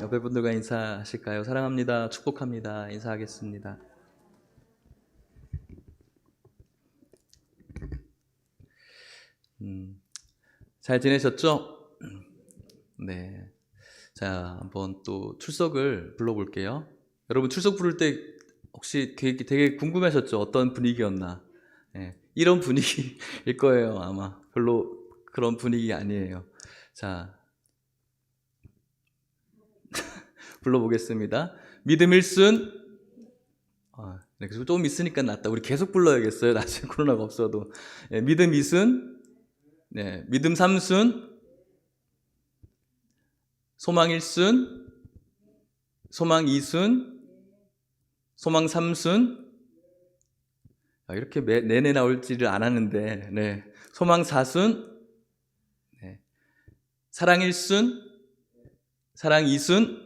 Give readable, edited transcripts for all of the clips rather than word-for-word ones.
옆에 분들과 인사하실까요? 사랑합니다. 축복합니다. 인사하겠습니다. 잘 지내셨죠? 네. 자, 한번 또 출석을 불러볼게요. 여러분 출석 부를 때 혹시 되게 궁금하셨죠? 어떤 분위기였나? 네, 이런 분위기일 거예요, 아마. 별로 그런 분위기 아니에요. 자, 불러보겠습니다. 믿음 일순. 네, 그래서 조금 있으니까 낫다. 우리 계속 불러야겠어요. 나중에 코로나가 없어도. 네, 믿음 이순. 네, 믿음 삼순. 소망 일순. 소망 이순. 소망 삼순. 이렇게 내내 나올지를 안 하는데, 네. 소망 사순. 네. 사랑 일순. 사랑 이순.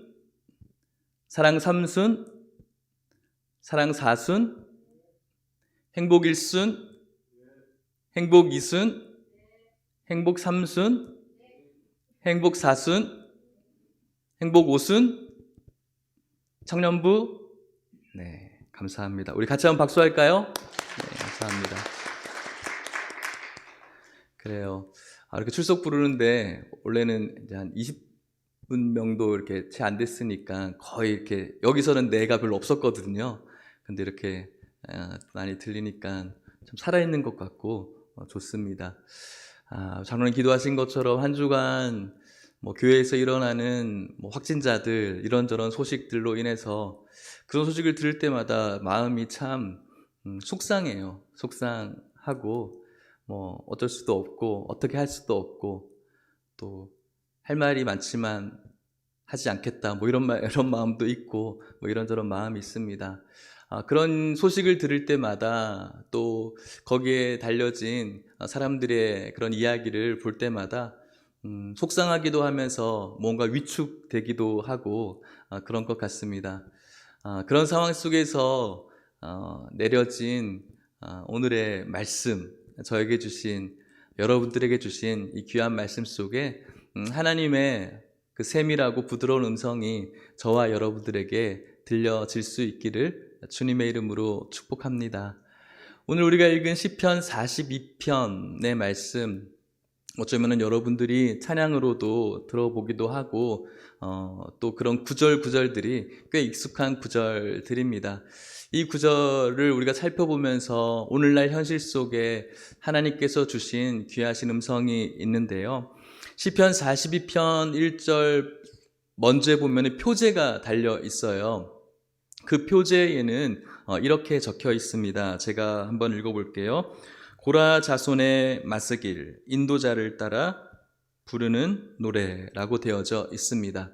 사랑 삼순. 사랑 사순. 행복 일순. 행복 이순. 행복 삼순. 행복 사순. 행복 오순. 청년부. 네, 감사합니다. 우리 같이 한번 박수할까요? 네, 감사합니다. 그래요. 이렇게 출석 부르는데 원래는 이제 한 20분 명도 이렇게 채 안 됐으니까 거의 이렇게 여기서는 내가 별로 없었거든요. 근데 이렇게 많이 들리니까 좀 살아있는 것 같고 좋습니다. 장로님 기도하신 것처럼 한 주간 교회에서 일어나는 확진자들 이런저런 소식들로 인해서 그런 소식을 들을 때마다 마음이 참 속상해요. 속상하고 어쩔 수도 없고 어떻게 할 수도 없고 또 할 말이 많지만 하지 않겠다 이런 마음도 있고 이런저런 마음이 있습니다. 그런 소식을 들을 때마다 또 거기에 달려진 사람들의 그런 이야기를 볼 때마다 속상하기도 하면서 뭔가 위축되기도 하고 그런 것 같습니다. 그런 상황 속에서 내려진 오늘의 말씀, 저에게 주신 여러분들에게 주신 이 귀한 말씀 속에 하나님의 그 세밀하고 부드러운 음성이 저와 여러분들에게 들려질 수 있기를 주님의 이름으로 축복합니다. 오늘 우리가 읽은 시편 42편의 말씀, 어쩌면 여러분들이 찬양으로도 들어보기도 하고 또 그런 구절들이 꽤 익숙한 구절들입니다. 이 구절을 우리가 살펴보면서 오늘날 현실 속에 하나님께서 주신 귀하신 음성이 있는데요. 시편 42편 1절 먼저에 보면 표제가 달려 있어요. 그 표제에는 이렇게 적혀 있습니다. 제가 한번 읽어볼게요. 고라 자손의 마스길, 인도자를 따라 부르는 노래라고 되어져 있습니다.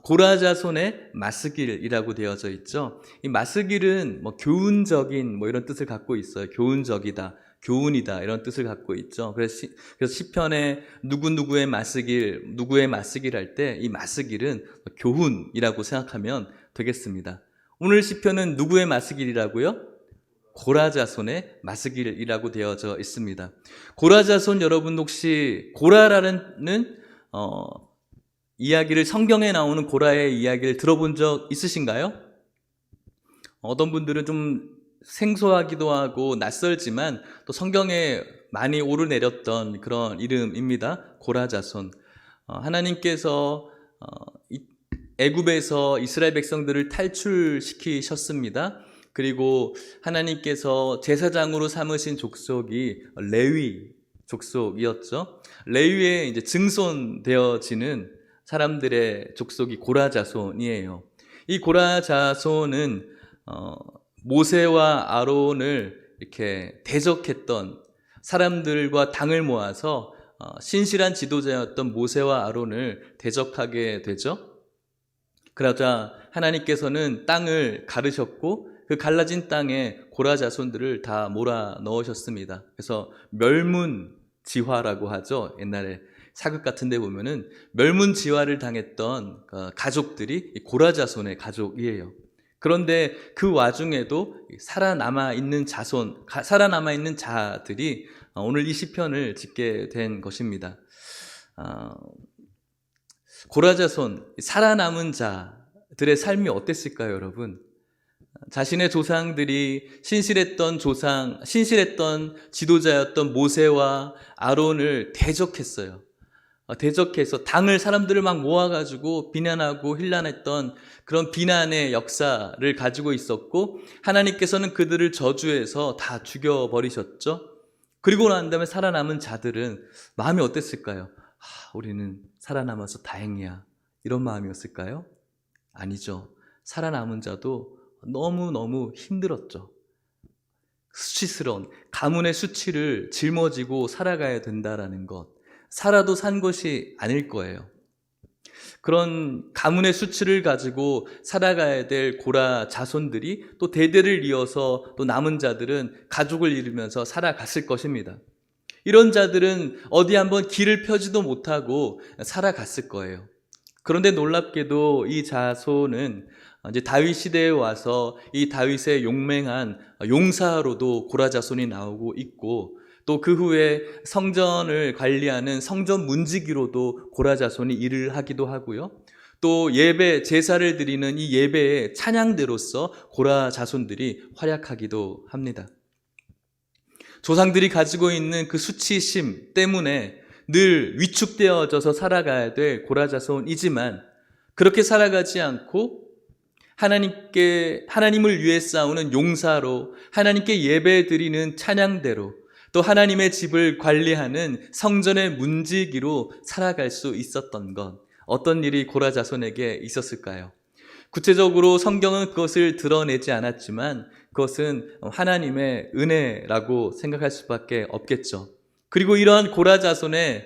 고라 자손의 마스길이라고 되어져 있죠. 이 마스길은 교훈적인 이런 뜻을 갖고 있어요. 교훈적이다, 교훈이다 이런 뜻을 갖고 있죠. 그래서 시편에 누구의 마스길 할 때 이 마스길은 교훈이라고 생각하면 되겠습니다. 오늘 시편은 누구의 마스길이라고요? 고라 자손의 마스길이라고 되어져 있습니다. 고라 자손 여러분 혹시 고라라는 이야기를 성경에 나오는 고라의 이야기를 들어본 적 있으신가요? 어떤 분들은 좀 생소하기도 하고 낯설지만 또 성경에 많이 오르내렸던 그런 이름입니다. 고라 자손. 하나님께서 애굽에서 이스라엘 백성들을 탈출시키셨습니다. 그리고 하나님께서 제사장으로 삼으신 족속이 레위 족속이었죠. 레위에 이제 증손되어지는 사람들의 족속이 고라 자손이에요. 이 고라 자손은 모세와 아론을 이렇게 대적했던 사람들과 당을 모아서 신실한 지도자였던 모세와 아론을 대적하게 되죠. 그러자 하나님께서는 땅을 가르셨고 그 갈라진 땅에 고라 자손들을 다 몰아 넣으셨습니다. 그래서 멸문지화라고 하죠. 옛날에 사극 같은 데 보면은 멸문지화를 당했던 가족들이 고라 자손의 가족이에요. 그런데 그 와중에도 살아남아 있는 자들이 오늘 이 시편을 짓게 된 것입니다. 고라 자손, 살아남은 자들의 삶이 어땠을까요, 여러분? 자신의 조상들이 신실했던 지도자였던 모세와 아론을 대적했어요. 대적해서 당을 사람들을 막 모아가지고 비난하고 힐난했던 그런 비난의 역사를 가지고 있었고, 하나님께서는 그들을 저주해서 다 죽여버리셨죠. 그리고 난 다음에 살아남은 자들은 마음이 어땠을까요? 우리는 살아남아서 다행이야, 이런 마음이었을까요? 아니죠. 살아남은 자도 너무너무 힘들었죠. 수치스러운 가문의 수치를 짊어지고 살아가야 된다라는 것, 살아도 산 것이 아닐 거예요. 그런 가문의 수치를 가지고 살아가야 될 고라 자손들이 또 대대를 이어서 또 남은 자들은 가족을 이루면서 살아갔을 것입니다. 이런 자들은 어디 한번 길을 펴지도 못하고 살아갔을 거예요. 그런데 놀랍게도 이 자손은 이제 다윗 시대에 와서 이 다윗의 용맹한 용사로도 고라 자손이 나오고 있고, 또 그 후에 성전을 관리하는 성전 문지기로도 고라 자손이 일을 하기도 하고요. 또 예배, 제사를 드리는 이 예배의 찬양대로서 고라 자손들이 활약하기도 합니다. 조상들이 가지고 있는 그 수치심 때문에 늘 위축되어져서 살아가야 될 고라 자손이지만, 그렇게 살아가지 않고 하나님을 위해 싸우는 용사로, 하나님께 예배 드리는 찬양대로, 또 하나님의 집을 관리하는 성전의 문지기로 살아갈 수 있었던 것, 어떤 일이 고라 자손에게 있었을까요? 구체적으로 성경은 그것을 드러내지 않았지만 그것은 하나님의 은혜라고 생각할 수밖에 없겠죠. 그리고 이러한 고라 자손의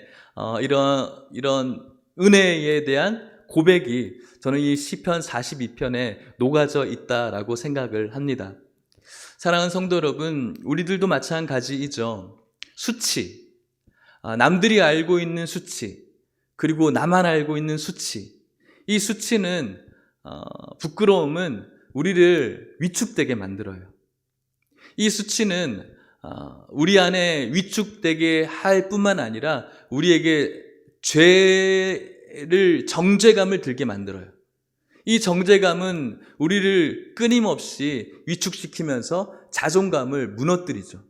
이런 은혜에 대한 고백이 저는 이 시편 42편에 녹아져 있다라고 생각을 합니다. 사랑하는 성도 여러분, 우리들도 마찬가지이죠. 수치, 남들이 알고 있는 수치, 그리고 나만 알고 있는 수치, 이 수치는 부끄러움은 우리를 위축되게 만들어요. 이 수치는 우리 안에 위축되게 할 뿐만 아니라 우리에게 정죄감을 들게 만들어요. 이 정죄감은 우리를 끊임없이 위축시키면서 자존감을 무너뜨리죠.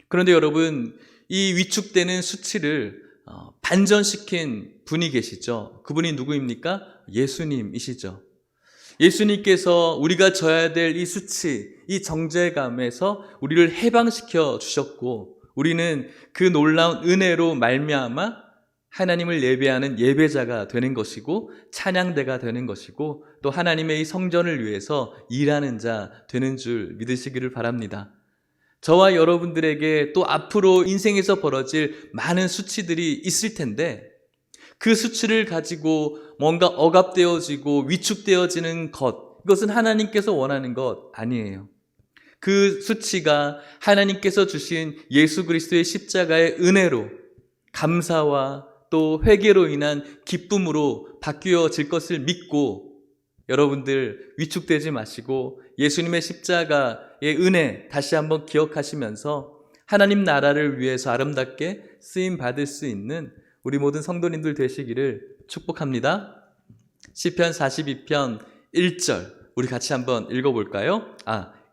그런데 여러분, 이 위축되는 수치를 반전시킨 분이 계시죠. 그분이 누구입니까? 예수님이시죠. 예수님께서 우리가 져야 될 이 수치, 이 정죄감에서 우리를 해방시켜 주셨고, 우리는 그 놀라운 은혜로 말미암아 하나님을 예배하는 예배자가 되는 것이고, 찬양대가 되는 것이고, 또 하나님의 이 성전을 위해서 일하는 자 되는 줄 믿으시기를 바랍니다. 저와 여러분들에게 또 앞으로 인생에서 벌어질 많은 수치들이 있을 텐데, 그 수치를 가지고 뭔가 억압되어지고 위축되어지는 것, 이것은 하나님께서 원하는 것 아니에요. 그 수치가 하나님께서 주신 예수 그리스도의 십자가의 은혜로, 감사와 또 회개로 인한 기쁨으로 바뀌어질 것을 믿고, 여러분들 위축되지 마시고 예수님의 십자가의 은혜 다시 한번 기억하시면서 하나님 나라를 위해서 아름답게 쓰임 받을 수 있는 우리 모든 성도님들 되시기를 축복합니다. 시편 42편 1절 우리 같이 한번 읽어볼까요?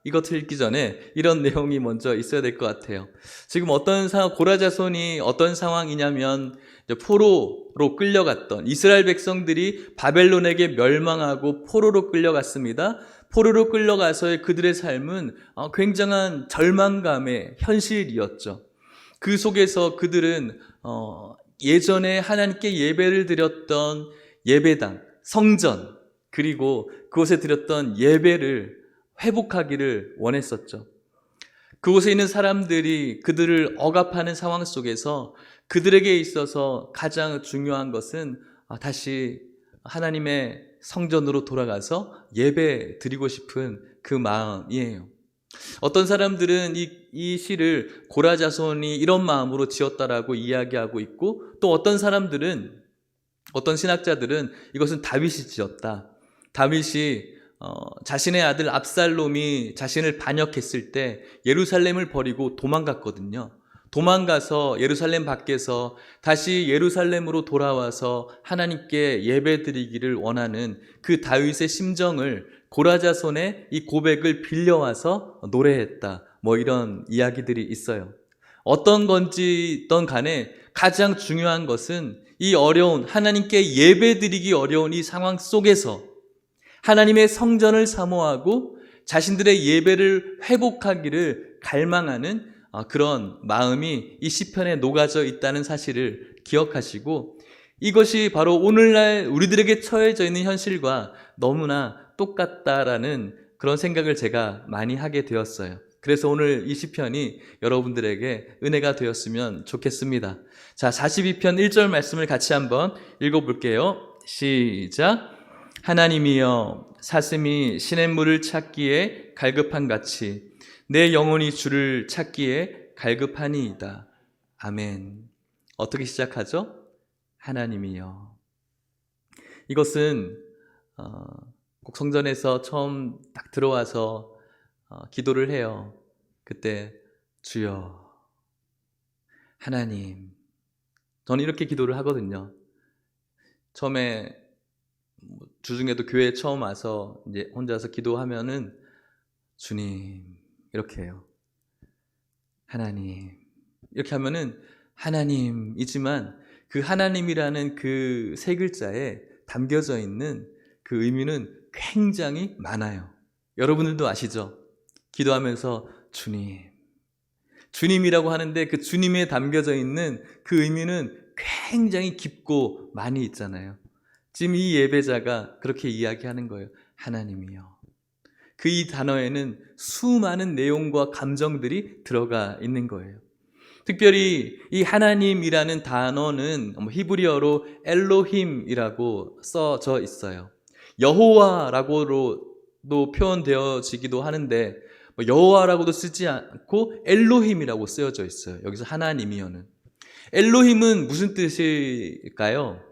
이것 읽기 전에 이런 내용이 먼저 있어야 될 것 같아요. 지금 고라 자손이 어떤 상황이냐면, 포로로 끌려갔던 이스라엘 백성들이 바벨론에게 멸망하고 포로로 끌려갔습니다. 포로로 끌려가서의 그들의 삶은 굉장한 절망감의 현실이었죠. 그 속에서 그들은 예전에 하나님께 예배를 드렸던 예배당, 성전, 그리고 그곳에 드렸던 예배를 회복하기를 원했었죠. 그곳에 있는 사람들이 그들을 억압하는 상황 속에서 그들에게 있어서 가장 중요한 것은 다시 하나님의 성전으로 돌아가서 예배 드리고 싶은 그 마음이에요. 어떤 사람들은 이 시를 고라 자손이 이런 마음으로 지었다라고 이야기하고 있고, 또 어떤 신학자들은 이것은 다윗이 지었다. 다윗이 자신의 아들 압살롬이 자신을 반역했을 때 예루살렘을 버리고 도망갔거든요. 도망가서 예루살렘 밖에서 다시 예루살렘으로 돌아와서 하나님께 예배드리기를 원하는 그 다윗의 심정을 고라자손의 이 고백을 빌려와서 노래했다. 뭐 이런 이야기들이 있어요. 어떤 건지든 간에 가장 중요한 것은 이 어려운, 하나님께 예배드리기 어려운 이 상황 속에서 하나님의 성전을 사모하고 자신들의 예배를 회복하기를 갈망하는 그런 마음이 이 시편에 녹아져 있다는 사실을 기억하시고, 이것이 바로 오늘날 우리들에게 처해져 있는 현실과 너무나 똑같다라는 그런 생각을 제가 많이 하게 되었어요. 그래서 오늘 이 시편이 여러분들에게 은혜가 되었으면 좋겠습니다. 자, 42편 1절 말씀을 같이 한번 읽어볼게요. 시작. 하나님이여, 사슴이 시냇물을 찾기에 갈급한 같이 내 영혼이 주를 찾기에 갈급하니이다. 아멘. 어떻게 시작하죠? 하나님이여. 이것은 꼭 성전에서 처음 딱 들어와서 기도를 해요. 그때 주여, 하나님. 저는 이렇게 기도를 하거든요. 처음에 주중에도 교회에 처음 와서 이제 혼자서 기도하면은 주님 이렇게 해요. 하나님. 이렇게 하면은 하나님이지만 그 하나님이라는 그 세 글자에 담겨져 있는 그 의미는 굉장히 많아요. 여러분들도 아시죠? 기도하면서 주님, 주님이라고 하는데 그 주님에 담겨져 있는 그 의미는 굉장히 깊고 많이 있잖아요. 지금 이 예배자가 그렇게 이야기하는 거예요. 하나님이여. 그 이 단어에는 수많은 내용과 감정들이 들어가 있는 거예요. 특별히 이 하나님이라는 단어는 히브리어로 엘로힘이라고 써져 있어요. 여호와라고도 표현되어지기도 하는데 여호와라고도 쓰지 않고 엘로힘이라고 쓰여져 있어요. 여기서 하나님이여는. 엘로힘은 무슨 뜻일까요?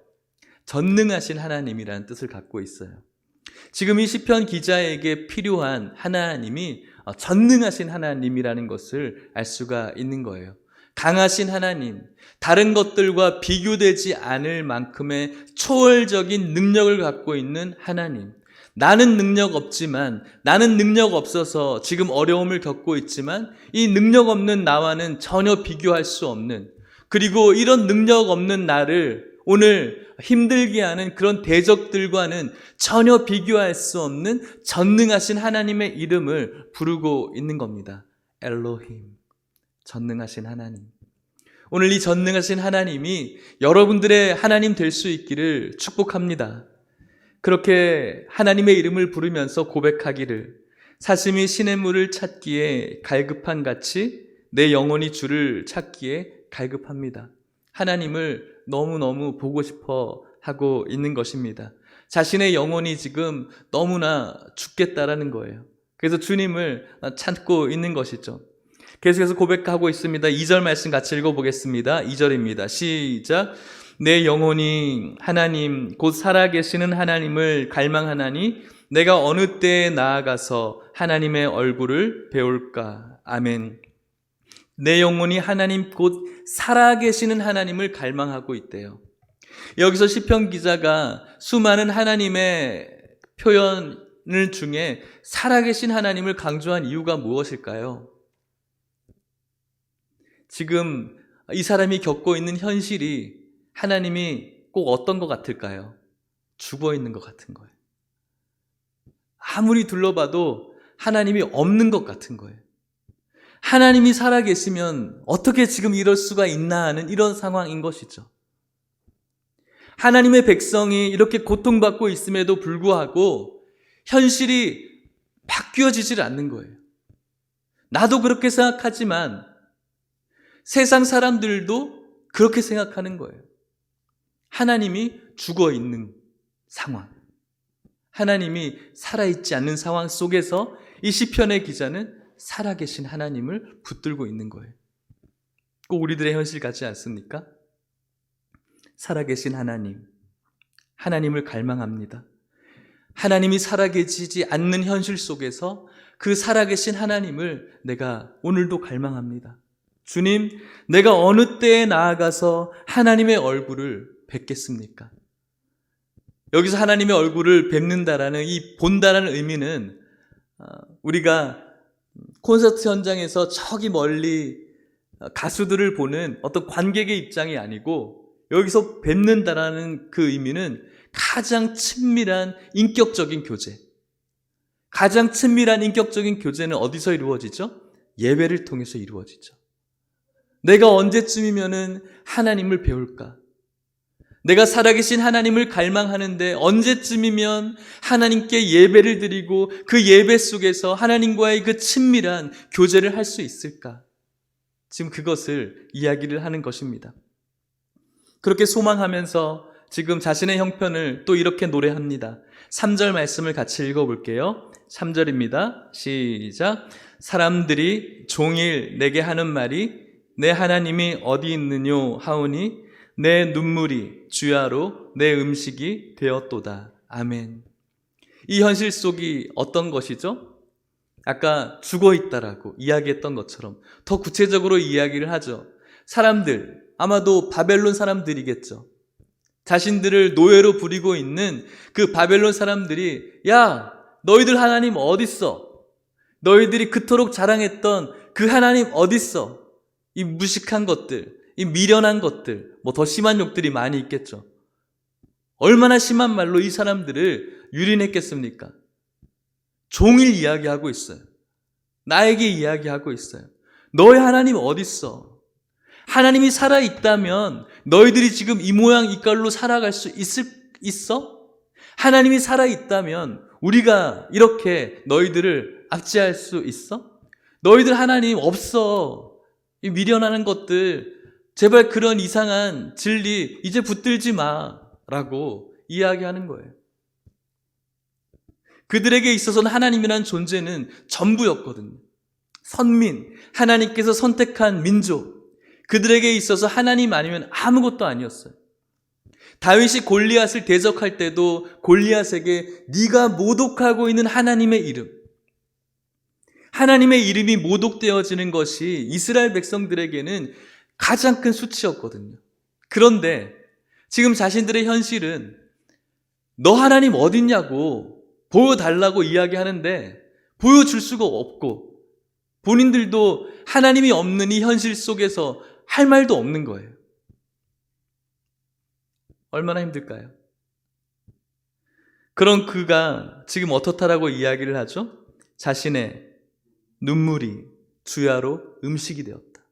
전능하신 하나님이라는 뜻을 갖고 있어요. 지금 이 시편 기자에게 필요한 하나님이 전능하신 하나님이라는 것을 알 수가 있는 거예요. 강하신 하나님, 다른 것들과 비교되지 않을 만큼의 초월적인 능력을 갖고 있는 하나님. 나는 능력 없지만, 나는 능력 없어서 지금 어려움을 겪고 있지만 이 능력 없는 나와는 전혀 비교할 수 없는, 그리고 이런 능력 없는 나를 오늘 힘들게 하는 그런 대적들과는 전혀 비교할 수 없는 전능하신 하나님의 이름을 부르고 있는 겁니다. 엘로힘, 전능하신 하나님. 오늘 이 전능하신 하나님이 여러분들의 하나님 될 수 있기를 축복합니다. 그렇게 하나님의 이름을 부르면서 고백하기를, 사슴이 시냇물을 찾기에 갈급한 같이 내 영혼이 주를 찾기에 갈급합니다. 하나님을 너무너무 보고 싶어 하고 있는 것입니다. 자신의 영혼이 지금 너무나 죽겠다라는 거예요. 그래서 주님을 찾고 있는 것이죠. 계속해서 고백하고 있습니다. 2절 말씀 같이 읽어보겠습니다. 2절입니다. 시작. 내 영혼이 하나님 곧 살아계시는 하나님을 갈망하나니 내가 어느 때에 나아가서 하나님의 얼굴을 배울까. 아멘. 내 영혼이 하나님 곧 살아계시는 하나님을 갈망하고 있대요. 여기서 시편 기자가 수많은 하나님의 표현을 중에 살아계신 하나님을 강조한 이유가 무엇일까요? 지금 이 사람이 겪고 있는 현실이 하나님이 꼭 어떤 것 같을까요? 죽어 있는 것 같은 거예요. 아무리 둘러봐도 하나님이 없는 것 같은 거예요. 하나님이 살아계시면 어떻게 지금 이럴 수가 있나 하는 이런 상황인 것이죠. 하나님의 백성이 이렇게 고통받고 있음에도 불구하고 현실이 바뀌어지질 않는 거예요. 나도 그렇게 생각하지만 세상 사람들도 그렇게 생각하는 거예요. 하나님이 죽어 있는 상황, 하나님이 살아있지 않는 상황 속에서 이 시편의 기자는 살아계신 하나님을 붙들고 있는 거예요. 꼭 우리들의 현실 같지 않습니까? 살아계신 하나님, 하나님을 갈망합니다. 하나님이 살아계시지 않는 현실 속에서 그 살아계신 하나님을 내가 오늘도 갈망합니다. 주님, 내가 어느 때에 나아가서 하나님의 얼굴을 뵙겠습니까? 여기서 하나님의 얼굴을 뵙는다라는 이 본다라는 의미는 우리가 콘서트 현장에서 저기 멀리 가수들을 보는 어떤 관객의 입장이 아니고 여기서 뵙는다라는 그 의미는 가장 친밀한 인격적인 교제. 가장 친밀한 인격적인 교제는 어디서 이루어지죠? 예배를 통해서 이루어지죠. 내가 언제쯤이면은 하나님을 배울까? 내가 살아계신 하나님을 갈망하는데 언제쯤이면 하나님께 예배를 드리고 그 예배 속에서 하나님과의 그 친밀한 교제를 할 수 있을까? 지금 그것을 이야기를 하는 것입니다. 그렇게 소망하면서 지금 자신의 형편을 또 이렇게 노래합니다. 3절 말씀을 같이 읽어볼게요. 3절입니다. 시작. 사람들이 종일 내게 하는 말이 내 하나님이 어디 있느뇨 하오니 내 눈물이 주야로 내 음식이 되었도다. 아멘. 이 현실 속이 어떤 것이죠? 아까 죽어있다라고 이야기했던 것처럼 더 구체적으로 이야기를 하죠. 사람들, 아마도 바벨론 사람들이겠죠. 자신들을 노예로 부리고 있는 그 바벨론 사람들이 야, 너희들 하나님 어딨어? 너희들이 그토록 자랑했던 그 하나님 어딨어? 이 무식한 것들, 이 미련한 것들, 뭐 더 심한 욕들이 많이 있겠죠. 얼마나 심한 말로 이 사람들을 유린했겠습니까? 종일 이야기하고 있어요. 나에게 이야기하고 있어요. 너희 하나님 어딨어? 하나님이 살아있다면 너희들이 지금 이 모양 이 꼴로 살아갈 수 있어? 하나님이 살아있다면 우리가 이렇게 너희들을 압제할 수 있어? 너희들 하나님 없어. 이 미련하는 것들, 제발 그런 이상한 진리 이제 붙들지 마라고 이야기하는 거예요. 그들에게 있어서는 하나님이라는 존재는 전부였거든요. 선민, 하나님께서 선택한 민족, 그들에게 있어서 하나님 아니면 아무것도 아니었어요. 다윗이 골리앗을 대적할 때도 골리앗에게 네가 모독하고 있는 하나님의 이름, 하나님의 이름이 모독되어지는 것이 이스라엘 백성들에게는 가장 큰 수치였거든요. 그런데 지금 자신들의 현실은 너 하나님 어딨냐고 보여달라고 이야기하는데 보여줄 수가 없고 본인들도 하나님이 없는 이 현실 속에서 할 말도 없는 거예요. 얼마나 힘들까요? 그런 그가 지금 어떻다라고 이야기를 하죠? 자신의 눈물이 주야로 음식이 되었다.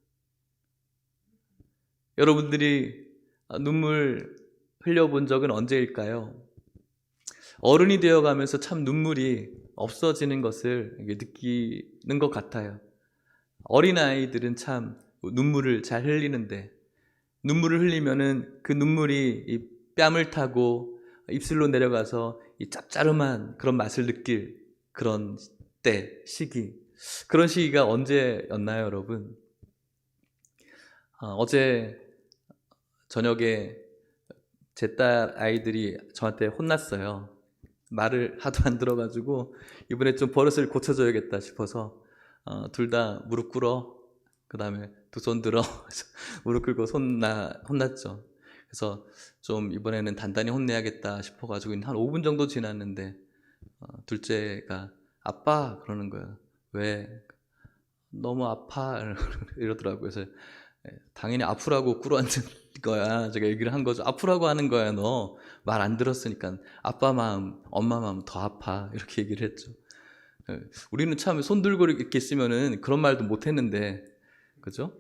여러분들이 눈물 흘려본 적은 언제일까요? 어른이 되어가면서 참 눈물이 없어지는 것을 느끼는 것 같아요. 어린아이들은 참 눈물을 잘 흘리는데 눈물을 흘리면은 그 눈물이 이 뺨을 타고 입술로 내려가서 이 짭짤한 그런 맛을 느낄 그런 때, 시기. 그런 시기가 언제였나요, 여러분? 어제 저녁에 제 딸 아이들이 저한테 혼났어요. 말을 하도 안 들어가지고 이번에 좀 버릇을 고쳐줘야겠다 싶어서 둘 다 무릎 꿇어, 그 다음에 두 손 들어 무릎 꿇고 혼났죠. 그래서 좀 이번에는 단단히 혼내야겠다 싶어가지고 한 5분 정도 지났는데 둘째가 아빠 그러는 거예요. 왜? 너무 아파 이러더라고요. 그래서 당연히 아프라고 꿇어앉은 거야. 제가 얘기를 한 거죠. 아프라고 하는 거야. 너 말 안 들었으니까 아빠 마음, 엄마 마음 더 아파. 이렇게 얘기를 했죠. 우리는 참 손 들고 이렇게 있으면은 그런 말도 못 했는데, 그죠?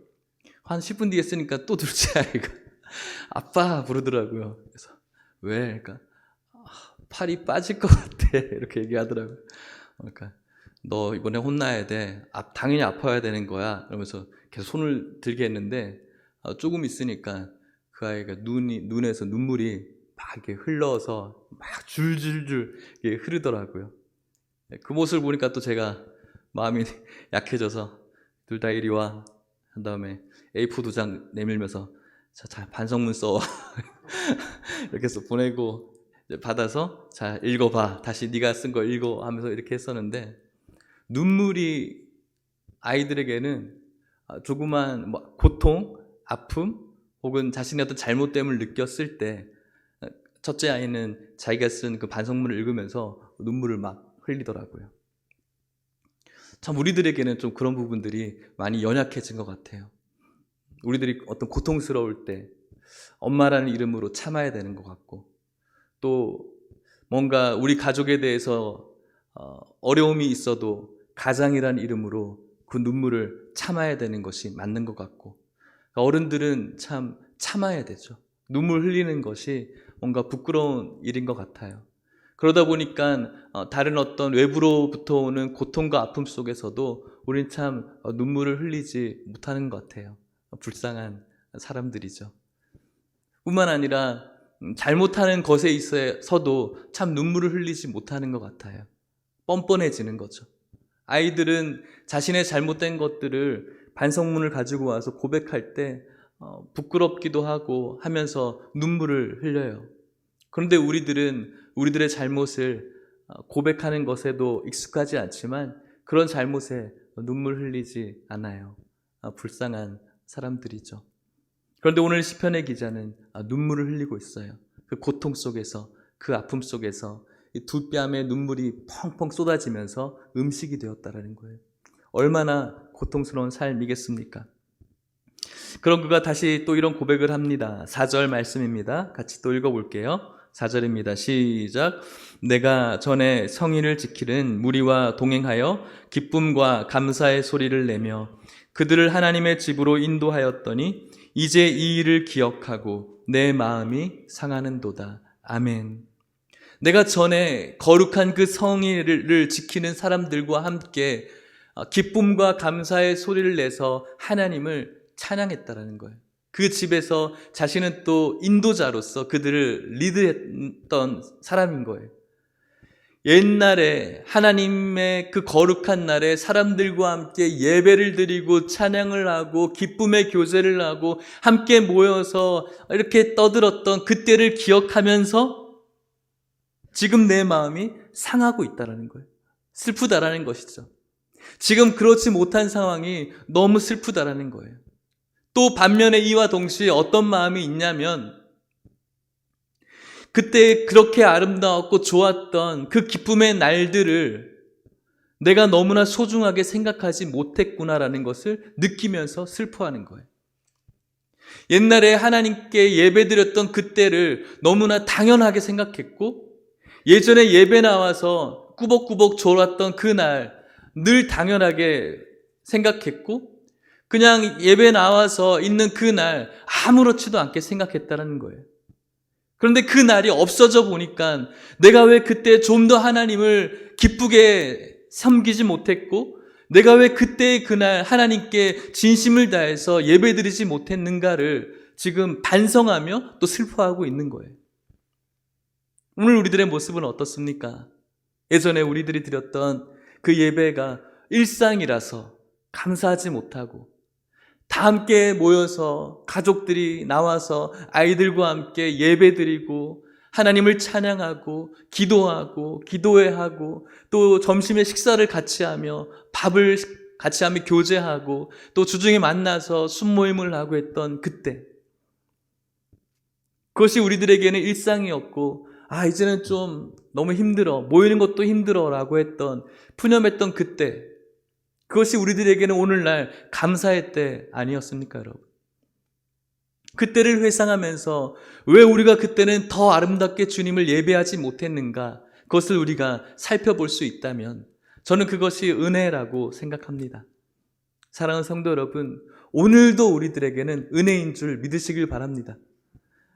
한 10분 뒤에 쓰니까 또 둘째 아이가 아빠 부르더라고요. 그래서 왜? 그러니까 팔이 빠질 것 같아. 이렇게 얘기하더라고요. 그러니까 너 이번에 혼나야 돼. 당연히 아파야 되는 거야. 그러면서 계속 손을 들게 했는데 조금 있으니까 그 아이가 눈에서 눈물이 막 이렇게 흘러서 막 줄줄줄 흐르더라고요. 그 모습을 보니까 또 제가 마음이 약해져서 둘 다 이리 와. 한 다음에 A4 2장 내밀면서 자 반성문 써. 이렇게 해서 보내고 받아서 자 읽어봐. 다시 네가 쓴 거 읽어 하면서 이렇게 했었는데 눈물이 아이들에게는 조그만 고통, 아픔 혹은 자신의 어떤 잘못됨을 느꼈을 때 첫째 아이는 자기가 쓴 그 반성문을 읽으면서 눈물을 막 흘리더라고요. 참 우리들에게는 좀 그런 부분들이 많이 연약해진 것 같아요. 우리들이 어떤 고통스러울 때 엄마라는 이름으로 참아야 되는 것 같고, 또 뭔가 우리 가족에 대해서 어려움이 있어도 가장이라는 이름으로 그 눈물을 참아야 되는 것이 맞는 것 같고, 어른들은 참 참아야 되죠. 눈물 흘리는 것이 뭔가 부끄러운 일인 것 같아요. 그러다 보니까 다른 어떤 외부로부터 오는 고통과 아픔 속에서도 우린 참 눈물을 흘리지 못하는 것 같아요. 불쌍한 사람들이죠. 뿐만 아니라 잘못하는 것에 있어서도 참 눈물을 흘리지 못하는 것 같아요. 뻔뻔해지는 거죠. 아이들은 자신의 잘못된 것들을 반성문을 가지고 와서 고백할 때 부끄럽기도 하고 하면서 눈물을 흘려요. 그런데 우리들은 우리들의 잘못을 고백하는 것에도 익숙하지 않지만 그런 잘못에 눈물 흘리지 않아요. 불쌍한 사람들이죠. 그런데 오늘 시편의 기자는 눈물을 흘리고 있어요. 그 고통 속에서, 그 아픔 속에서 이 두 뺨에 눈물이 펑펑 쏟아지면서 음식이 되었다라는 거예요. 얼마나 고통스러운 삶이겠습니까? 그런 그가 다시 또 이런 고백을 합니다. 4절 말씀입니다. 같이 또 읽어볼게요. 4절입니다. 시작. 내가 전에 성인을 지키는 무리와 동행하여 기쁨과 감사의 소리를 내며 그들을 하나님의 집으로 인도하였더니 이제 이 일을 기억하고 내 마음이 상하는도다. 아멘. 내가 전에 거룩한 그 성의를 지키는 사람들과 함께 기쁨과 감사의 소리를 내서 하나님을 찬양했다라는 거예요. 그 집에서 자신은 또 인도자로서 그들을 리드했던 사람인 거예요. 옛날에 하나님의 그 거룩한 날에 사람들과 함께 예배를 드리고 찬양을 하고 기쁨의 교제를 하고 함께 모여서 이렇게 떠들었던 그때를 기억하면서 지금 내 마음이 상하고 있다라는 거예요. 슬프다라는 것이죠. 지금 그렇지 못한 상황이 너무 슬프다라는 거예요. 또 반면에 이와 동시에 어떤 마음이 있냐면 그때 그렇게 아름다웠고 좋았던 그 기쁨의 날들을 내가 너무나 소중하게 생각하지 못했구나라는 것을 느끼면서 슬퍼하는 거예요. 옛날에 하나님께 예배드렸던 그때를 너무나 당연하게 생각했고 예전에 예배 나와서 꾸벅꾸벅 졸았던 그날 늘 당연하게 생각했고 그냥 예배 나와서 있는 그날 아무렇지도 않게 생각했다는 거예요. 그런데 그 날이 없어져 보니까 내가 왜 그때 좀 더 하나님을 기쁘게 섬기지 못했고 내가 왜 그때의 그날 하나님께 진심을 다해서 예배드리지 못했는가를 지금 반성하며 또 슬퍼하고 있는 거예요. 오늘 우리들의 모습은 어떻습니까? 예전에 우리들이 드렸던 그 예배가 일상이라서 감사하지 못하고 다 함께 모여서 가족들이 나와서 아이들과 함께 예배드리고 하나님을 찬양하고 기도하고 기도회하고 또 점심에 식사를 같이 하며 밥을 같이 하며 교제하고 또 주중에 만나서 순모임을 하고 했던 그때 그것이 우리들에게는 일상이었고 이제는 좀 너무 힘들어 모이는 것도 힘들어 라고 했던 푸념했던 그때 그것이 우리들에게는 오늘날 감사의 때 아니었습니까, 여러분? 그때를 회상하면서 왜 우리가 그때는 더 아름답게 주님을 예배하지 못했는가? 그것을 우리가 살펴볼 수 있다면 저는 그것이 은혜라고 생각합니다. 사랑하는 성도 여러분, 오늘도 우리들에게는 은혜인 줄 믿으시길 바랍니다.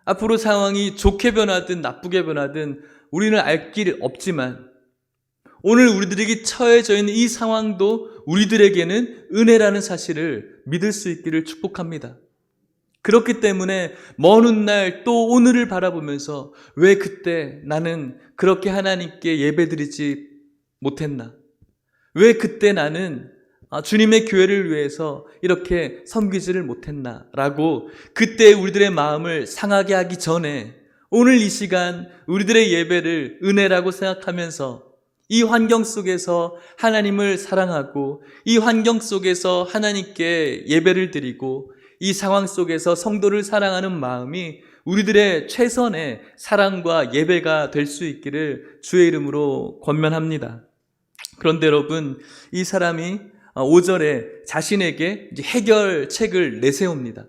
앞으로 상황이 좋게 변하든 나쁘게 변하든 우리는 알 길 없지만 오늘 우리들에게 처해져 있는 이 상황도 우리들에게는 은혜라는 사실을 믿을 수 있기를 축복합니다. 그렇기 때문에 먼 훗날 또 오늘을 바라보면서 왜 그때 나는 그렇게 하나님께 예배드리지 못했나? 왜 그때 나는 주님의 교회를 위해서 이렇게 섬기지를 못했나? 라고 그때 우리들의 마음을 상하게 하기 전에 오늘 이 시간 우리들의 예배를 은혜라고 생각하면서 이 환경 속에서 하나님을 사랑하고 이 환경 속에서 하나님께 예배를 드리고 이 상황 속에서 성도를 사랑하는 마음이 우리들의 최선의 사랑과 예배가 될 수 있기를 주의 이름으로 권면합니다. 그런데 여러분, 이 사람이 5절에 자신에게 해결책을 내세웁니다.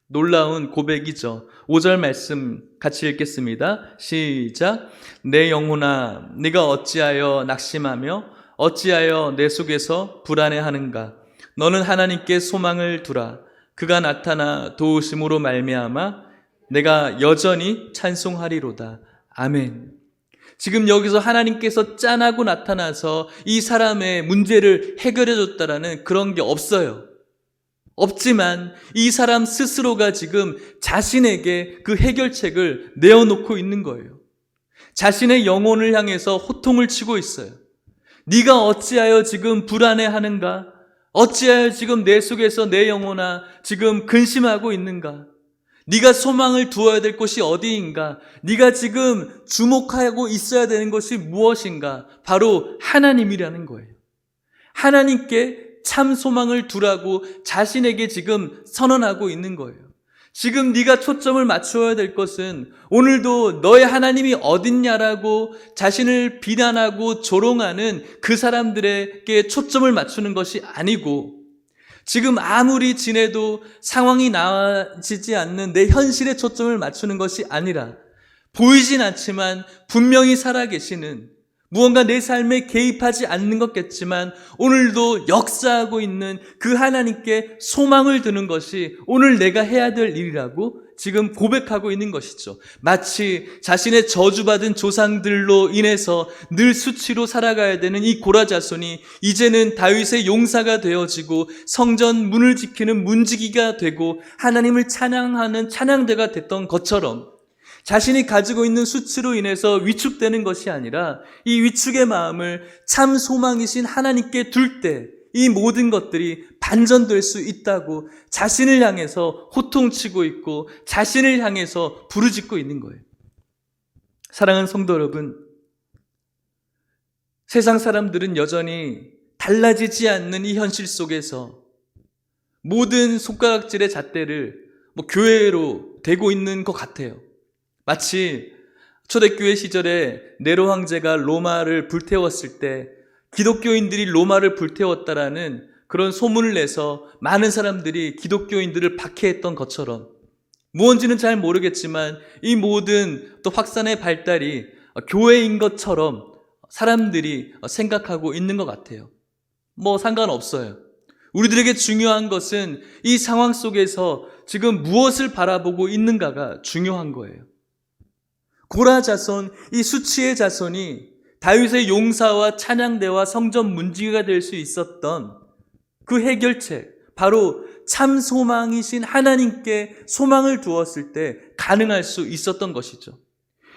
놀라운 고백이죠. 5절 말씀 같이 읽겠습니다. 시작. 내 영혼아, 네가 어찌하여 낙심하며 어찌하여 내 속에서 불안해하는가? 너는 하나님께 소망을 두라. 그가 나타나 도우심으로 말미암아 내가 여전히 찬송하리로다. 아멘. 지금 여기서 하나님께서 짠하고 나타나서 이 사람의 문제를 해결해 줬다라는 그런 게 없어요. 없지만 이 사람 스스로가 지금 자신에게 그 해결책을 내어놓고 있는 거예요. 자신의 영혼을 향해서 호통을 치고 있어요. 네가 어찌하여 지금 불안해하는가? 어찌하여 지금 내 속에서 내 영혼아 지금 근심하고 있는가? 네가 소망을 두어야 될 곳이 어디인가? 네가 지금 주목하고 있어야 되는 것이 무엇인가? 바로 하나님이라는 거예요. 하나님께 참 소망을 두라고 자신에게 지금 선언하고 있는 거예요. 지금 네가 초점을 맞추어야 될 것은 오늘도 너의 하나님이 어딨냐라고 자신을 비난하고 조롱하는 그 사람들에게 초점을 맞추는 것이 아니고, 지금 아무리 지내도 상황이 나아지지 않는 내 현실에 초점을 맞추는 것이 아니라 보이진 않지만 분명히 살아계시는, 무언가 내 삶에 개입하지 않는 것겠지만 오늘도 역사하고 있는 그 하나님께 소망을 두는 것이 오늘 내가 해야 될 일이라고 지금 고백하고 있는 것이죠. 마치 자신의 저주받은 조상들로 인해서 늘 수치로 살아가야 되는 이 고라 자손이 이제는 다윗의 용사가 되어지고 성전 문을 지키는 문지기가 되고 하나님을 찬양하는 찬양대가 됐던 것처럼, 자신이 가지고 있는 수치로 인해서 위축되는 것이 아니라 이 위축의 마음을 참 소망이신 하나님께 둘 때 이 모든 것들이 반전될 수 있다고 자신을 향해서 호통치고 있고 자신을 향해서 부르짖고 있는 거예요. 사랑하는 성도 여러분, 세상 사람들은 여전히 달라지지 않는 이 현실 속에서 모든 손가락질의 잣대를 교회로 대고 있는 것 같아요. 마치 초대교회 시절에 네로 황제가 로마를 불태웠을 때 기독교인들이 로마를 불태웠다라는 그런 소문을 내서 많은 사람들이 기독교인들을 박해했던 것처럼, 무언지는 잘 모르겠지만 이 모든 또 확산의 발달이 교회인 것처럼 사람들이 생각하고 있는 것 같아요. 상관없어요. 우리들에게 중요한 것은 이 상황 속에서 지금 무엇을 바라보고 있는가가 중요한 거예요. 고라 자손, 이 수치의 자손이 다윗의 용사와 찬양대와 성전 문지기가 될 수 있었던 그 해결책, 바로 참 소망이신 하나님께 소망을 두었을 때 가능할 수 있었던 것이죠.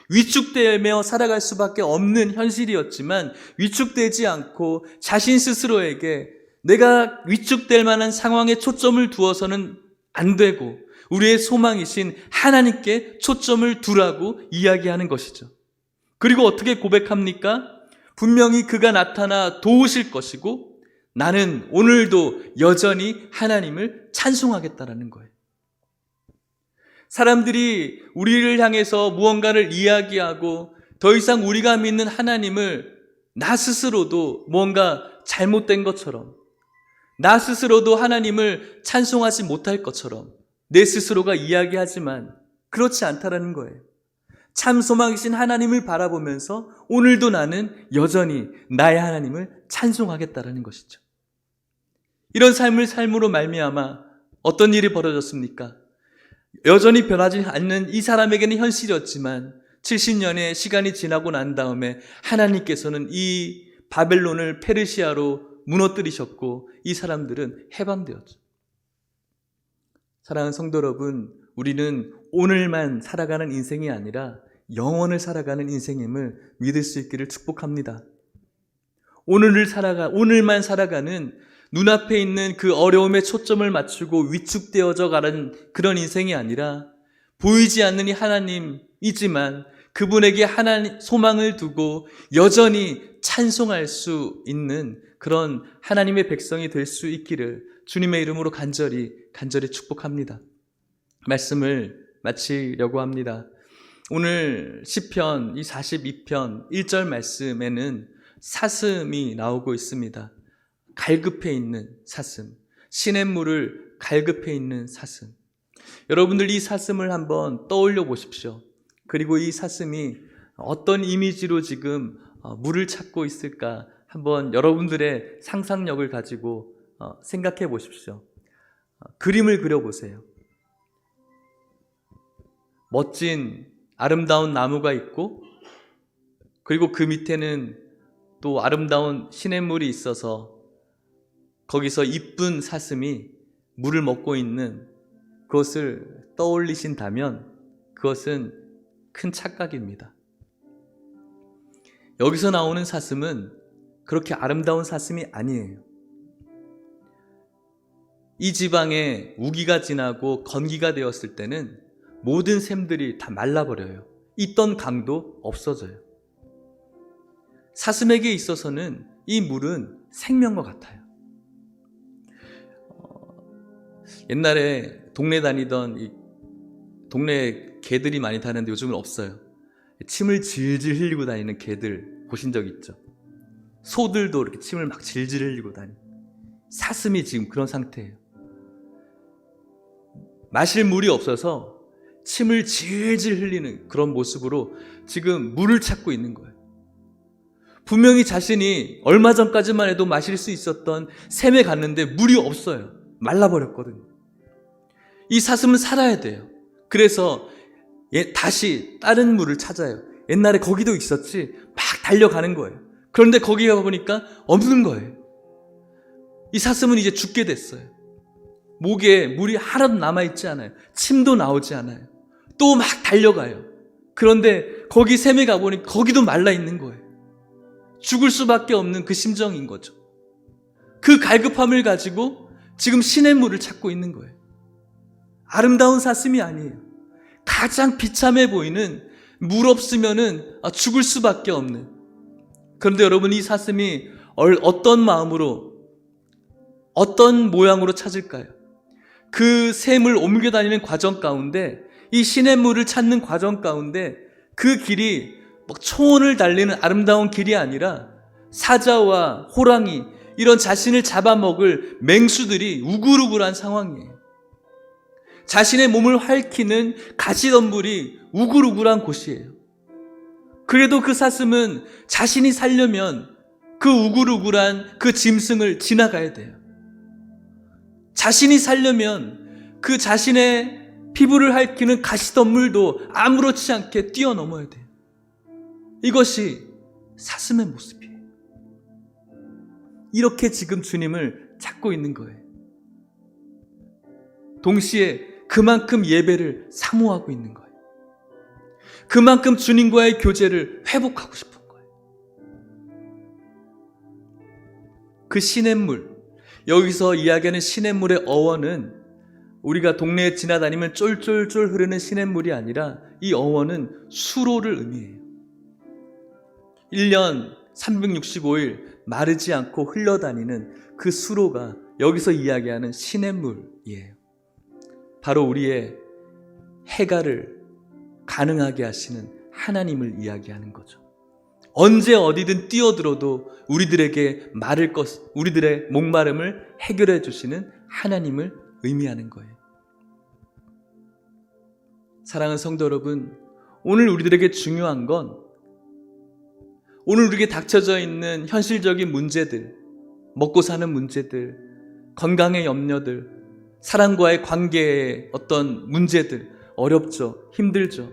위축되며 살아갈 수밖에 없는 현실이었지만 위축되지 않고 자신 스스로에게 내가 위축될 만한 상황에 초점을 두어서는 안 되고 우리의 소망이신 하나님께 초점을 두라고 이야기하는 것이죠. 그리고 어떻게 고백합니까? 분명히 그가 나타나 도우실 것이고 나는 오늘도 여전히 하나님을 찬송하겠다라는 거예요. 사람들이 우리를 향해서 무언가를 이야기하고 더 이상 우리가 믿는 하나님을 나 스스로도 뭔가 잘못된 것처럼, 나 스스로도 하나님을 찬송하지 못할 것처럼 내 스스로가 이야기하지만 그렇지 않다라는 거예요. 참 소망이신 하나님을 바라보면서 오늘도 나는 여전히 나의 하나님을 찬송하겠다라는 것이죠. 이런 삶을 삶으로 말미암아 어떤 일이 벌어졌습니까? 여전히 변하지 않는 이 사람에게는 현실이었지만 70년의 시간이 지나고 난 다음에 하나님께서는 이 바벨론을 페르시아로 무너뜨리셨고 이 사람들은 해방되었죠. 사랑하는 성도 여러분, 우리는 오늘만 살아가는 인생이 아니라 영원을 살아가는 인생임을 믿을 수 있기를 축복합니다. 오늘만 살아가는 눈앞에 있는 그 어려움에 초점을 맞추고 위축되어져 가는 그런 인생이 아니라 보이지 않는 이 하나님이지만 그분에게 하나님 소망을 두고 여전히 찬송할 수 있는 그런 하나님의 백성이 될 수 있기를 주님의 이름으로 간절히 축복합니다. 말씀을 마치려고 합니다. 오늘 시편 이 42편 1절 말씀에는 사슴이 나오고 있습니다. 갈급해 있는 사슴, 시냇물을 갈급해 있는 사슴. 여러분들 이 사슴을 한번 떠올려 보십시오. 그리고 이 사슴이 어떤 이미지로 지금 물을 찾고 있을까 한번 여러분들의 상상력을 가지고 생각해 보십시오. 그림을 그려보세요. 멋진 아름다운 나무가 있고 그리고 그 밑에는 또 아름다운 시냇물이 있어서 거기서 이쁜 사슴이 물을 먹고 있는 그것을 떠올리신다면 그것은 큰 착각입니다. 여기서 나오는 사슴은 그렇게 아름다운 사슴이 아니에요. 이 지방에 우기가 지나고 건기가 되었을 때는 모든 샘들이 다 말라버려요. 있던 강도 없어져요. 사슴에게 있어서는 이 물은 생명과 같아요. 옛날에 동네 다니던 이 동네에 개들이 많이 다니는데 요즘은 없어요. 침을 질질 흘리고 다니는 개들 보신 적 있죠? 소들도 이렇게 침을 막 질질 흘리고 다니고 사슴이 지금 그런 상태예요. 마실 물이 없어서 침을 질질 흘리는 그런 모습으로 지금 물을 찾고 있는 거예요. 분명히 자신이 얼마 전까지만 해도 마실 수 있었던 샘에 갔는데 물이 없어요. 말라버렸거든요. 이 사슴은 살아야 돼요. 그래서 다시 다른 물을 찾아요. 옛날에 거기도 있었지 막 달려가는 거예요. 그런데 거기 가보니까 없는 거예요. 이 사슴은 이제 죽게 됐어요. 목에 물이 하나도 남아있지 않아요. 침도 나오지 않아요. 또 막 달려가요. 그런데 거기 샘에 가보니 거기도 말라있는 거예요. 죽을 수밖에 없는 그 심정인 거죠. 그 갈급함을 가지고 지금 시냇물을 찾고 있는 거예요. 아름다운 사슴이 아니에요. 가장 비참해 보이는 물 없으면은 죽을 수밖에 없는. 그런데 여러분 이 사슴이 어떤 마음으로 어떤 모양으로 찾을까요? 그 샘을 옮겨 다니는 과정 가운데 이 시냇물을 찾는 과정 가운데 그 길이 막 초원을 달리는 아름다운 길이 아니라 사자와 호랑이 이런 자신을 잡아먹을 맹수들이 우글우글한 상황이에요. 자신의 몸을 핥히는 가시덤불이 우글우글한 곳이에요. 그래도 그 사슴은 자신이 살려면 그 우글우글한 그 짐승을 지나가야 돼요. 자신이 살려면 그 자신의 피부를 핥히는 가시덤불도 아무렇지 않게 뛰어넘어야 돼요. 이것이 사슴의 모습이에요. 이렇게 지금 주님을 찾고 있는 거예요. 동시에 그만큼 예배를 사모하고 있는 거예요. 그만큼 주님과의 교제를 회복하고 싶은 거예요. 그 시냇물, 여기서 이야기하는 시냇물의 어원은 우리가 동네에 지나다니면 쫄쫄쫄 흐르는 시냇물이 아니라 이 어원은 수로를 의미해요. 1년 365일 마르지 않고 흘러다니는 그 수로가 여기서 이야기하는 시냇물이에요. 바로 우리의 해가를 가능하게 하시는 하나님을 이야기하는 거죠. 언제 어디든 뛰어들어도 우리들에게 우리들의 목마름을 해결해 주시는 하나님을 의미하는 거예요. 사랑하는 성도 여러분, 오늘 우리들에게 중요한 건 오늘 우리에게 닥쳐져 있는 현실적인 문제들, 먹고 사는 문제들, 건강의 염려들, 사람과의 관계의 어떤 문제들, 어렵죠, 힘들죠.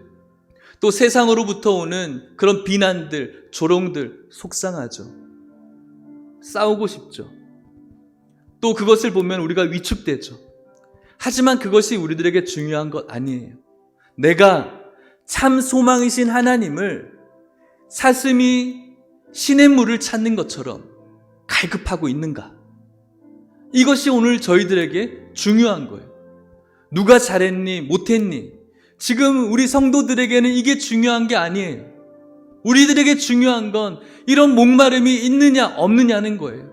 또 세상으로부터 오는 그런 비난들, 조롱들, 속상하죠. 싸우고 싶죠. 또 그것을 보면 우리가 위축되죠. 하지만 그것이 우리들에게 중요한 것 아니에요. 내가 참 소망이신 하나님을 사슴이 시냇물을 찾는 것처럼 갈급하고 있는가? 이것이 오늘 저희들에게 중요한 거예요. 누가 잘했니, 못했니? 지금 우리 성도들에게는 이게 중요한 게 아니에요. 우리들에게 중요한 건 이런 목마름이 있느냐 없느냐는 거예요.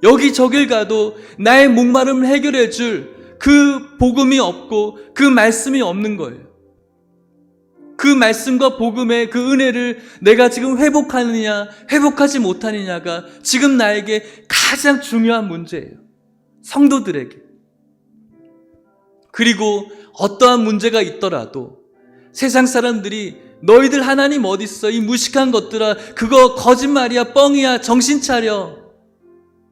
여기저길 가도 나의 목마름을 해결해 줄 그 복음이 없고 그 말씀이 없는 거예요. 그 말씀과 복음의 그 은혜를 내가 지금 회복하느냐 회복하지 못하느냐가 지금 나에게 가장 중요한 문제예요. 성도들에게. 그리고 어떠한 문제가 있더라도 세상 사람들이 너희들 하나님 어딨어? 이 무식한 것들아, 그거 거짓말이야, 뻥이야, 정신 차려.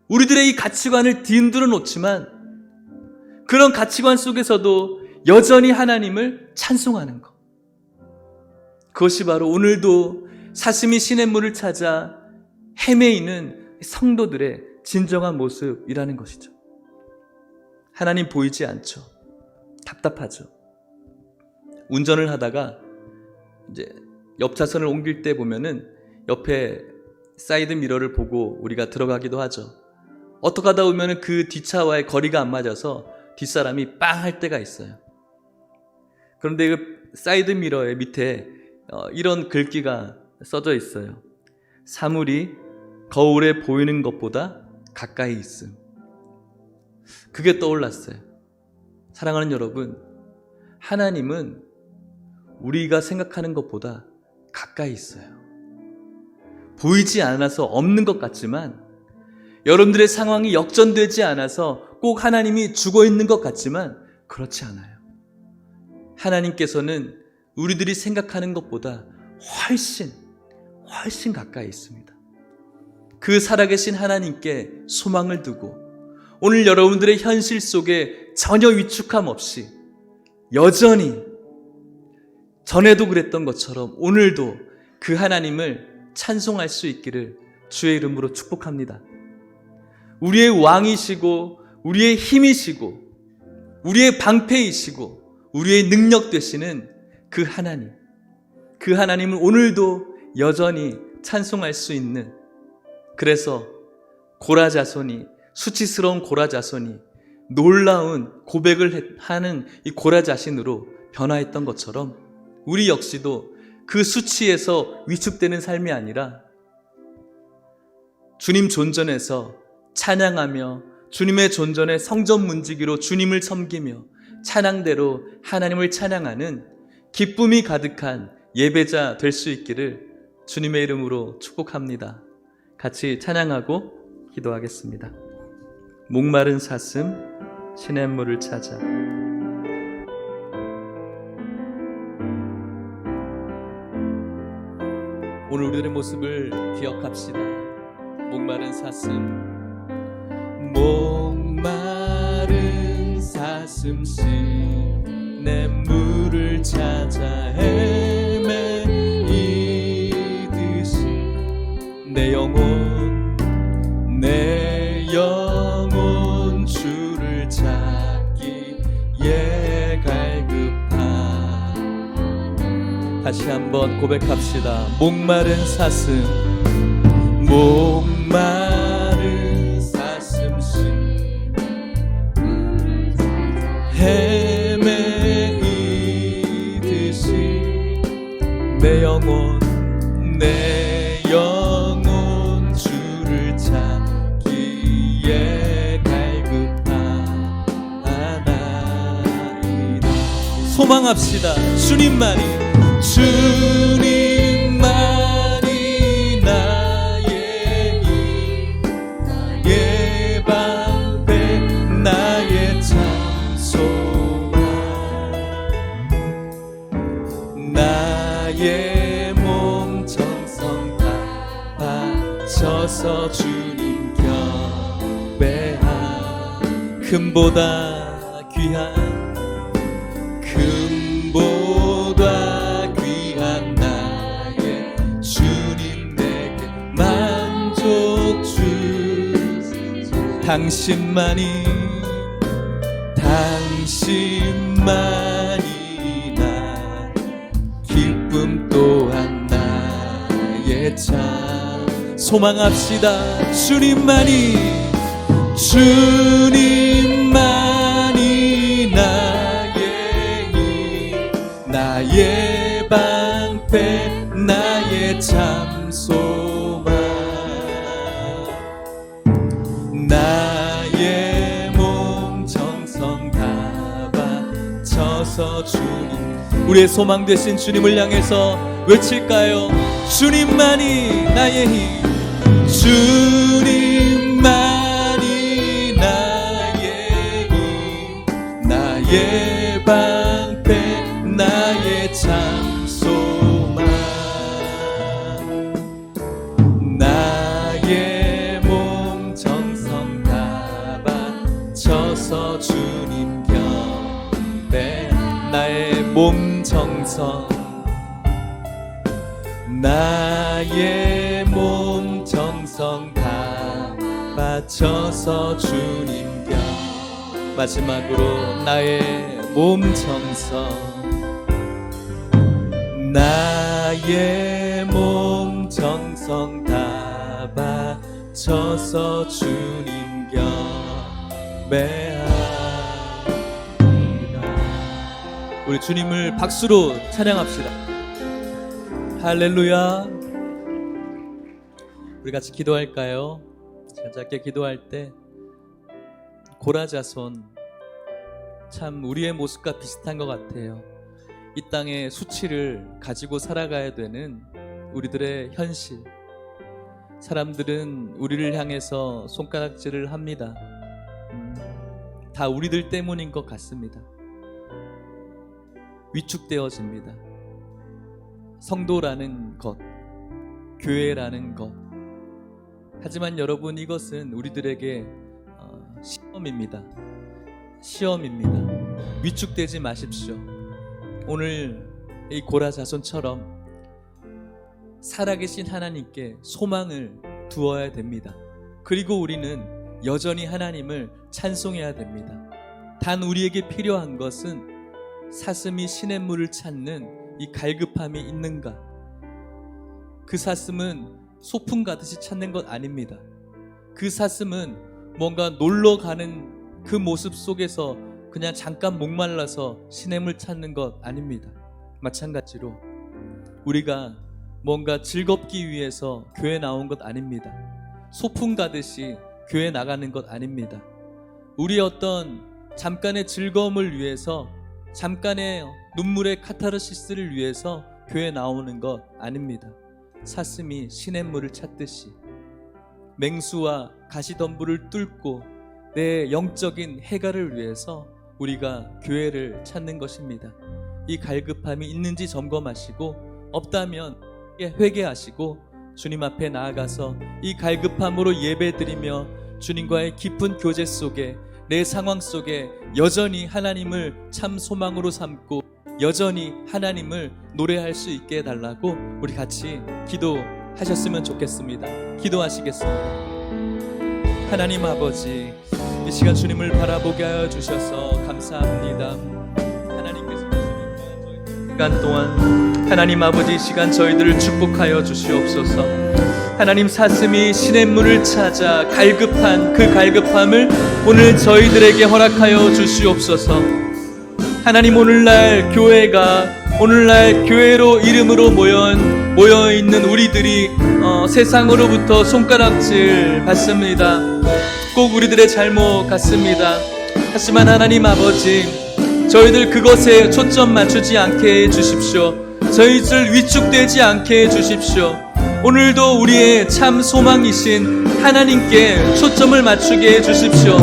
우리들의 이 가치관을 뒤흔들어 놓지만 그런 가치관 속에서도 여전히 하나님을 찬송하는 것. 그것이 바로 오늘도 사슴이 시냇물을 찾아 헤매이는 성도들의 진정한 모습이라는 것이죠. 하나님 보이지 않죠. 답답하죠. 운전을 하다가 이제 옆 차선을 옮길 때 보면은 옆에 사이드 미러를 보고 우리가 들어가기도 하죠. 어떻게 하다 보면은 그 뒷차와의 거리가 안 맞아서 뒷사람이 빵 할 때가 있어요. 그런데 그 사이드 미러의 밑에 이런 글귀가 써져 있어요. 사물이 거울에 보이는 것보다 가까이 있음. 그게 떠올랐어요. 사랑하는 여러분, 하나님은 우리가 생각하는 것보다 가까이 있어요. 보이지 않아서 없는 것 같지만, 여러분들의 상황이 역전되지 않아서 꼭 하나님이 죽어 있는 것 같지만 그렇지 않아요. 하나님께서는 우리들이 생각하는 것보다 훨씬 가까이 있습니다. 그 살아계신 하나님께 소망을 두고 오늘 여러분들의 현실 속에 전혀 위축함 없이 여전히 전에도 그랬던 것처럼 오늘도 그 하나님을 찬송할 수 있기를 주의 이름으로 축복합니다. 우리의 왕이시고 우리의 힘이시고 우리의 방패이시고 우리의 능력 되시는 그 하나님, 그 하나님은 오늘도 여전히 찬송할 수 있는, 그래서 고라자손이, 수치스러운 고라자손이 놀라운 고백을 하는 이 고라자신으로 변화했던 것처럼 우리 역시도 그 수치에서 위축되는 삶이 아니라 주님 존전에서 찬양하며 주님의 존전의 성전 문지기로 주님을 섬기며 찬양대로 하나님을 찬양하는 기쁨이 가득한 예배자 될 수 있기를 주님의 이름으로 축복합니다. 같이 찬양하고 기도하겠습니다. 목마른 사슴 시냇물을 찾아. 오늘 우리들의 모습을 기억합시다. 목마른 사슴, 목마른 사슴씨 내 물을 찾아 헤매이듯이 내 영혼 주를 찾기에 갈급하. 다시 한번 고백합시다. 목마른 사슴, 목마른 사슴씨 헤매이듯이 내 영혼 주를 찾기에 갈급하나이다. 소망합시다. 주님만이 나의 힘, 나의 방패, 나의 참 소망, 나의 몸 정성 다 바쳐서 주님 경배하. 금보다 귀한 나의 주님 내게 만족 주시소. 당신만이 나 기쁨 또한 나의 참. 소망합시다. 주님만이 나의 힘, 나의 방패 나의 참 소망 나의 몸 정성 다 바쳐서 주님 우리의 소망 되신 주님을 향해서 외칠까요? 주님만이 나의 힘 주님만이 나의 힘 나의 방패 나의 참 소망 나의 몸 정성 다 바쳐서 주님 곁에 나의 몸 정성 나의 몸 정성 다 바쳐서 주님 곁 마지막으로 나의 몸 정성 나의 몸 정성 다 바쳐서 주님 경배합니다. 우리 주님을 박수로 찬양합시다. 할렐루야. 우리 같이 기도할까요? 제가 짧게 기도할 때 고라자손 참 우리의 모습과 비슷한 것 같아요. 이 땅의 수치를 가지고 살아가야 되는 우리들의 현실. 사람들은 우리를 향해서 손가락질을 합니다. 다 우리들 때문인 것 같습니다. 위축되어집니다. 성도라는 것, 교회라는 것. 하지만 여러분, 이것은 우리들에게 시험입니다. 시험입니다. 위축되지 마십시오. 오늘 이 고라자손처럼 살아계신 하나님께 소망을 두어야 됩니다. 그리고 우리는 여전히 하나님을 찬송해야 됩니다. 단 우리에게 필요한 것은 사슴이 시냇물을 찾는 이 갈급함이 있는가? 그 사슴은 소풍 가듯이 찾는 것 아닙니다. 그 사슴은 뭔가 놀러 가는 그 모습 속에서 그냥 잠깐 목말라서 시냇물 찾는 것 아닙니다. 마찬가지로 우리가 뭔가 즐겁기 위해서 교회 나온 것 아닙니다. 소풍 가듯이 교회 나가는 것 아닙니다. 우리 어떤 잠깐의 즐거움을 위해서, 잠깐의 눈물의 카타르시스를 위해서 교회 나오는 것 아닙니다. 사슴이 시냇물을 찾듯이 맹수와 가시덤불을 뚫고 내 영적인 해갈을 위해서 우리가 교회를 찾는 것입니다. 이 갈급함이 있는지 점검하시고, 없다면 회개하시고 주님 앞에 나아가서 이 갈급함으로 예배드리며 주님과의 깊은 교제 속에, 내 상황 속에 여전히 하나님을 참 소망으로 삼고 여전히 하나님을 노래할 수 있게 해달라고 우리 같이 기도하셨으면 좋겠습니다. 기도하시겠습니다. 하나님 아버지, 이 시간 주님을 바라보게 하여 주셔서 감사합니다. 하나님께서 시간 동안 하나님 아버지, 이 시간 저희들을 축복하여 주시옵소서. 하나님, 사슴이 시냇물을 찾아 갈급한 그 갈급함을 오늘 저희들에게 허락하여 주시옵소서. 하나님, 오늘날 교회가, 오늘날 교회로 이름으로 모여있는 우리들이 세상으로부터 손가락질 받습니다. 꼭 우리들의 잘못 같습니다. 하지만 하나님 아버지, 저희들 그것에 초점 맞추지 않게 해주십시오. 저희들 위축되지 않게 해주십시오. 오늘도 우리의 참 소망이신 하나님께 초점을 맞추게 해주십시오.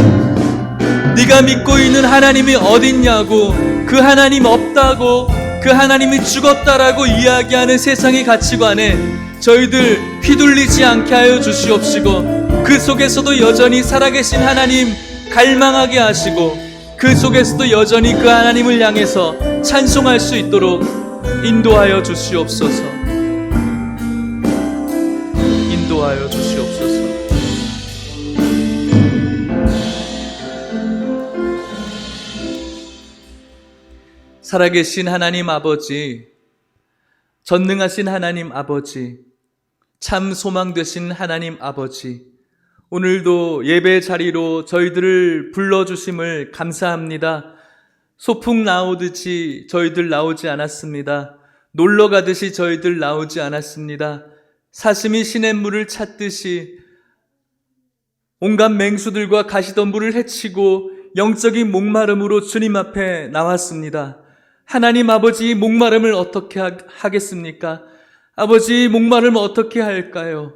네가 믿고 있는 하나님이 어딨냐고, 그 하나님 없다고, 그 하나님이 죽었다라고 이야기하는 세상의 가치관에 저희들 휘둘리지 않게 하여 주시옵시고, 그 속에서도 여전히 살아계신 하나님 갈망하게 하시고, 그 속에서도 여전히 그 하나님을 향해서 찬송할 수 있도록 인도하여 주시옵소서. 인도하여 주시옵소서. 살아계신 하나님 아버지, 전능하신 하나님 아버지, 참 소망 되신 하나님 아버지, 오늘도 예배 자리로 저희들을 불러주심을 감사합니다. 소풍 나오듯이 저희들 나오지 않았습니다. 놀러 가듯이 저희들 나오지 않았습니다. 사슴이 시냇물을 찾듯이 온갖 맹수들과 가시덤불을 헤치고 영적인 목마름으로 주님 앞에 나왔습니다. 하나님 아버지, 목마름을 어떻게 하겠습니까? 아버지, 목마름을 어떻게 할까요?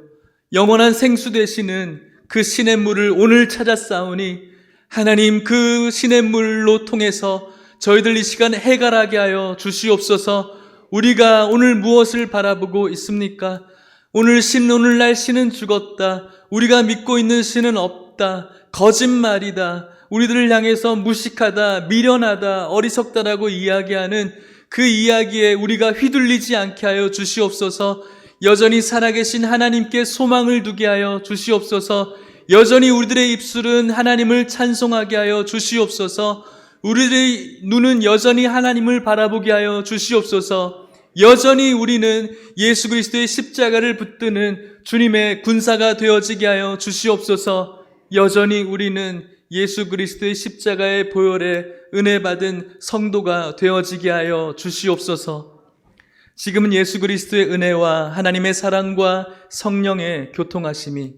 영원한 생수 되시는 그 시냇물을 오늘 찾았사오니 하나님, 그 시냇물로 통해서 저희들 이 시간 해결하게 하여 주시옵소서. 우리가 오늘 무엇을 바라보고 있습니까? 오늘날 신은 죽었다. 우리가 믿고 있는 신은 없다. 거짓말이다. 우리들을 향해서 무식하다, 미련하다, 어리석다라고 이야기하는 그 이야기에 우리가 휘둘리지 않게 하여 주시옵소서. 여전히 살아계신 하나님께 소망을 두게 하여 주시옵소서. 여전히 우리들의 입술은 하나님을 찬송하게 하여 주시옵소서. 우리들의 눈은 여전히 하나님을 바라보게 하여 주시옵소서. 여전히 우리는 예수 그리스도의 십자가를 붙드는 주님의 군사가 되어지게 하여 주시옵소서. 여전히 우리는 예수 그리스도의 십자가의 보혈에 은혜 받은 성도가 되어지게 하여 주시옵소서. 지금은 예수 그리스도의 은혜와 하나님의 사랑과 성령의 교통하심이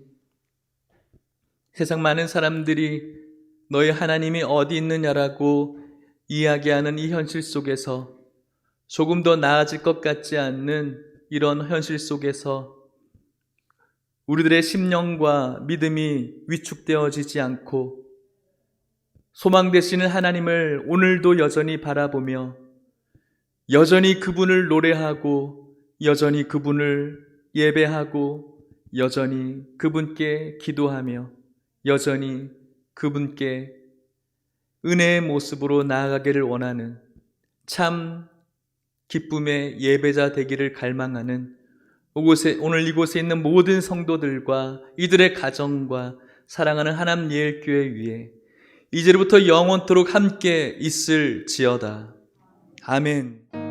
세상 많은 사람들이 너희 하나님이 어디 있느냐라고 이야기하는 이 현실 속에서 조금 더 나아질 것 같지 않는 이런 현실 속에서 우리들의 심령과 믿음이 위축되어지지 않고 소망 되시는 하나님을 오늘도 여전히 바라보며 여전히 그분을 노래하고 여전히 그분을 예배하고 여전히 그분께 기도하며 여전히 그분께 은혜의 모습으로 나아가기를 원하는 참 기쁨의 예배자 되기를 갈망하는 오늘 이곳에 있는 모든 성도들과 이들의 가정과 사랑하는 하나님 예일교회 위에 이제부터 영원토록 함께 있을지어다. 아멘.